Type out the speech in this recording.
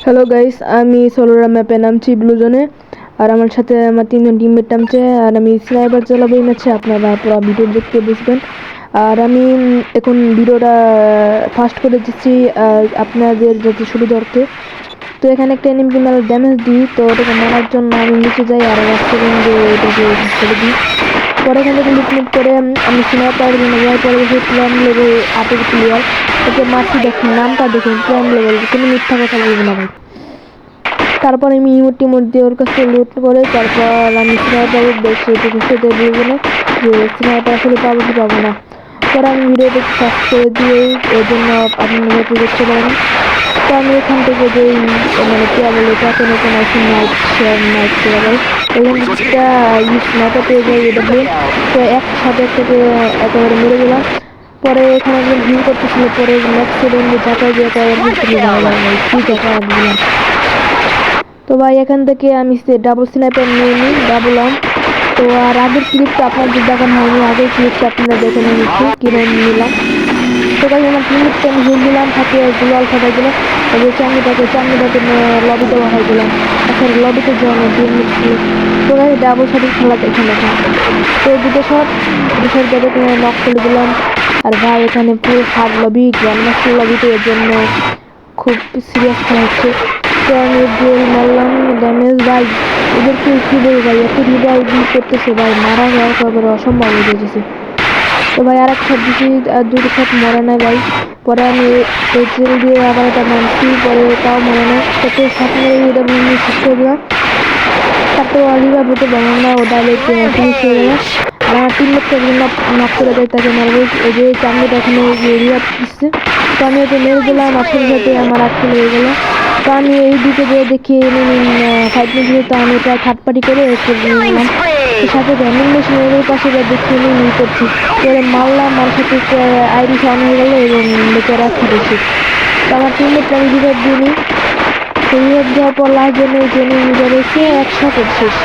Hello guys, আমি সোলোরা ম্যাপে নামছি ব্লু জোনে। আর আমার সাথে আমার তিনজন টিমমেট নামছে। আর আমি স্নাইপার চালাবো এই ম্যাচে। আপনারা পুরো ভিডিও দেখতে বুঝবেন। আর আমি এখন ভিডিওটা ফাস্ট করে দিচ্ছি আপনাদের যাতে সুবিধার্থে। তো এখানে একটা এনিমিকে মেরে ড্যামেজ দিই, তো ওটাকে মারার জন্য আমি নিচে যাই আর 1 সেকেন্ডে এটাকে ছেড়ে দিই। পরে এখান থেকে লুটমুট করে আমি স্নাইপার যাওয়ার পরে দেখি প্ল্যান লেভেল 8-এর প্লেয়ার। ওকে মারছি, দেখুন নামটা দেখুন, প্ল্যান লেভেল, কোনো মিথ্যা কথা বলবো না ভাই। তারপর আমি ইমোট দিয়ে ওর কাছে লুট করে তারপর আমি স্নাইপারের বেশি খুঁজতে বলবো না যে স্নাইপার আসলে পাবো কি পাবো না। পরে আমি ভিডিওটা সার্চ করে দিয়ে এর জন্য আপনারা হয়তো দেখতে পারেন। তো আমি এখান থেকে যে মানে কে বলে তাকে নতুন আছে নাইট শেয়ার নাইট শেয়ার এখান থেকে স্নাইপার পেয়ে যাই এটা তো একসাথে একটাকে একেবারে মেরে দিলাম। পরে এখানে একজন ভিউ করতেছিল, পরে নেক্সট সেকেন্ডে চাকায় দিয়ে কি টাকা দিলাম। তো ভাই এখান থেকে আমি ডাবল স্নাইপার নিয়ে নিই, ডাবল আর্ম। তো আর আগের ক্লিপটা আপনাদের দেখানো হয়নি, আগের ক্লিপটা আপনারা দেখে নিচ্ছি কীরকম নিলাম। তো ভাই আমার ক্লিপটা আমি হিল দিলাম, থাকে গুলাল ফাটাই দিলাম, তারপরে চাঙ্গিটাকে লবিতে বাহাই দিলাম। এখন লবিতে যাওয়ানো দিয়ে নিচ্ছি। তো ভাই ডাবল শটের খেলা দেখে দেখা। তো দুটো শট তাদেরকে নক করে দিলাম। আর ভাই এখানে পুরো হার্ড লবি, গ্র্যান্ডমাস্টার লবিতে, এর জন্য খুব সিরিয়াস খেলা হচ্ছে। তো আমি গোল মারলাম, ড্যামেজ ভাই এদেরকে কী বলবো ভাই, এত রিভাইভ করতেছে ভাই, মারা একেবারে অসম্ভব হয়ে যেতেছে। তো ভাই আর এক শট দিচ্ছি, আর দুটো শট মরে নাই ভাই। পরে আমি জেল দিয়ে আবার একটা মানছি, পরে তাও মরে নাই। তাতে শট মেরে এটা শেষ করে দিলাম। তারপর রিভাইভ হতে পারলাম না, ও ডাইরেক্ট ফিনিশ হয়ে গেল। আর আমার টিমমেটকে নক করে দেয়, তাকে মারবো। এই যে চামড়িটা এখানে রিভাইভ দিচ্ছে, তো আমি ওকে মেরে দিলাম, আর সাথে সাথে আমার আটকে হয়ে গেলো। তো আমি এই দিকে যে দেখি 5 মিনিট, তো আমি এটা থার্ড পার্টি করে নিলাম। সাথে ভ্যান্ডিং মেশিনের পাশে দেখি আমি নিয়ে করছি, পরে মারলাম, আর সাথে আইডি অন হয়ে গেলো এবং বেচারা বেশি। তো আমার টিমমেটকে আমি রিভাইভ দিয়ে নিই। রিভাইভ দেওয়ার পর লাস্ট জন্য রয়েছে 1 শটের শেষ।